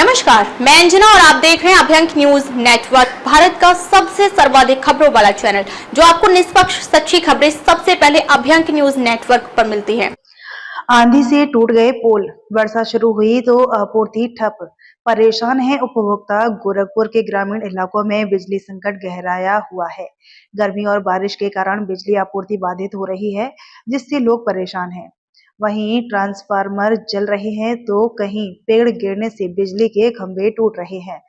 नमस्कार, मैं अंजना और आप देख रहे हैं अभ्यंक न्यूज नेटवर्क, भारत का सबसे सर्वाधिक खबरों वाला चैनल, जो आपको निष्पक्ष सच्ची खबरें सबसे पहले अभ्यंक न्यूज नेटवर्क पर मिलती है। आंधी से टूट गए पोल, वर्षा शुरू हुई तो आपूर्ति ठप, परेशान है उपभोक्ता। गोरखपुर के ग्रामीण इलाकों में बिजली संकट गहराया हुआ है। गर्मी और बारिश के कारण बिजली आपूर्ति बाधित हो रही है, जिससे लोग परेशान हैं। वहीं ट्रांसफार्मर जल रहे हैं तो कहीं पेड़ गिरने से बिजली के खंभे टूट रहे हैं।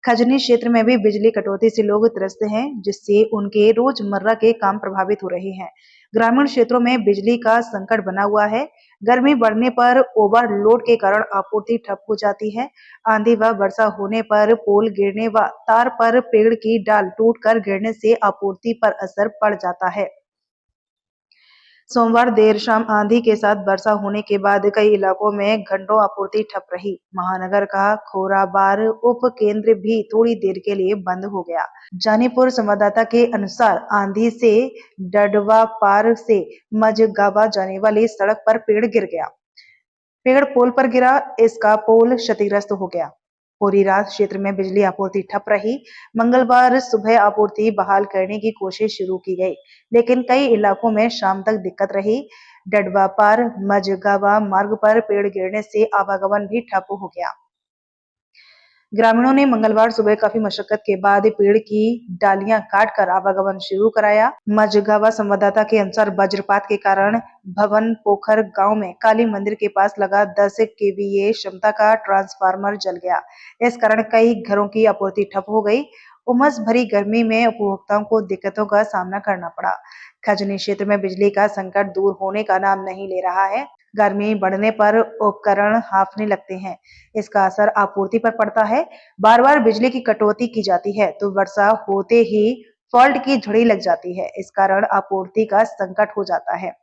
खजनी क्षेत्र में भी बिजली कटौती से लोग त्रस्त हैं, जिससे उनके रोजमर्रा के काम प्रभावित हो रहे हैं। ग्रामीण क्षेत्रों में बिजली का संकट बना हुआ है। गर्मी बढ़ने पर ओवरलोड के कारण आपूर्ति ठप हो जाती है। आंधी व वर्षा होने पर पोल गिरने व तार पर पेड़ की डाल टूटकर गिरने से आपूर्ति पर असर पड़ जाता है। सोमवार देर शाम आंधी के साथ वर्षा होने के बाद कई इलाकों में घंटों आपूर्ति ठप रही। महानगर का खोराबार उप केंद्र भी थोड़ी देर के लिए बंद हो गया। जानीपुर संवाददाता के अनुसार आंधी से डडवा पार से मझगावा जाने वाली सड़क पर पेड़ गिर गया। पेड़ पोल पर गिरा, इसका पोल क्षतिग्रस्त हो गया। पूरी रात क्षेत्र में बिजली आपूर्ति ठप रही। मंगलवार सुबह आपूर्ति बहाल करने की कोशिश शुरू की गई, लेकिन कई इलाकों में शाम तक दिक्कत रही। डडवा पार मझगावा मार्ग पर पेड़ गिरने से आवागमन भी ठप हो गया। ग्रामीणों ने मंगलवार सुबह काफी मशक्कत के बाद पेड़ की डालियां काटकर आवागमन शुरू कराया। मझगावा संवाददाता के अनुसार वज्रपात के कारण भवन पोखर गांव में काली मंदिर के पास लगा 10 केवीए क्षमता का ट्रांसफार्मर जल गया। इस कारण कई घरों की आपूर्ति ठप हो गई। उमस भरी गर्मी में उपभोक्ताओं को दिक्कतों का सामना करना पड़ा। खजनी क्षेत्र में बिजली का संकट दूर होने का नाम नहीं ले रहा है। गर्मी बढ़ने पर उपकरण हांफने लगते हैं। इसका असर आपूर्ति पर पड़ता है। बार बार बिजली की कटौती की जाती है तो वर्षा होते ही फॉल्ट की झड़ी लग जाती है। इस कारण आपूर्ति का संकट हो जाता है।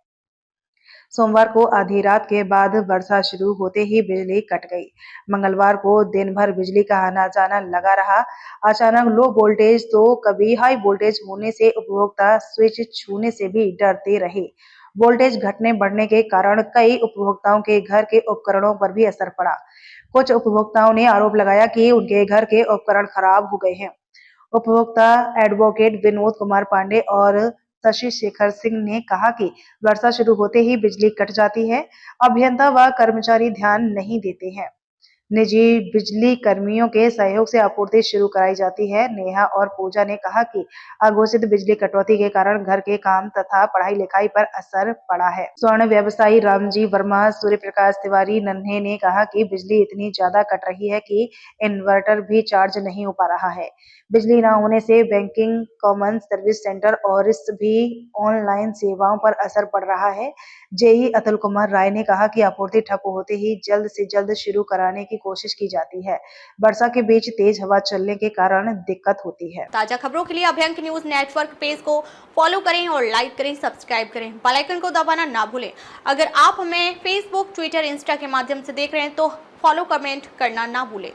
सोमवार को आधी रात के बाद वर्षा शुरू होते ही बिजली कट गई। मंगलवार को दिन भर बिजली का आना जाना लगा रहा। अचानक लो वोल्टेज तो कभी हाई वोल्टेज होने से उपभोक्ता स्विच छूने से भी डरते रहे। वोल्टेज घटने बढ़ने के कारण कई उपभोक्ताओं के घर के उपकरणों पर भी असर पड़ा। कुछ उपभोक्ताओं ने आरोप लगाया कि उनके घर के उपकरण खराब हो गए हैं। उपभोक्ता एडवोकेट विनोद कुमार पांडे और शशि शेखर सिंह ने कहा कि वर्षा शुरू होते ही बिजली कट जाती है। अभियंता व कर्मचारी ध्यान नहीं देते हैं। निजी बिजली कर्मियों के सहयोग से आपूर्ति शुरू कराई जाती है। नेहा और पूजा ने कहा कि अघोषित बिजली कटौती के कारण घर के काम तथा पढ़ाई लिखाई पर असर पड़ा है। स्वर्ण व्यवसायी रामजी वर्मा, सूर्य प्रकाश तिवारी, नन्हे ने कहा कि बिजली इतनी ज्यादा कट रही है कि इन्वर्टर भी चार्ज नहीं हो पा रहा है। बिजली न होने से बैंकिंग, कॉमन सर्विस सेंटर और भी ऑनलाइन सेवाओं पर असर पड़ रहा है। जेई अतुल कुमार राय ने कहा कि आपूर्ति ठप होते ही जल्द से जल्द शुरू कराने की कोशिश की जाती है। वर्षा के बीच तेज हवा चलने के कारण दिक्कत होती है। ताजा खबरों के लिए अभ्यंक न्यूज नेटवर्क पेज को फॉलो करें और लाइक करें, सब्सक्राइब करें, बेल आइकन को दबाना ना भूलें। अगर आप हमें फेसबुक, ट्विटर, इंस्टा के माध्यम से देख रहे हैं तो फॉलो, कमेंट करना ना भूलें।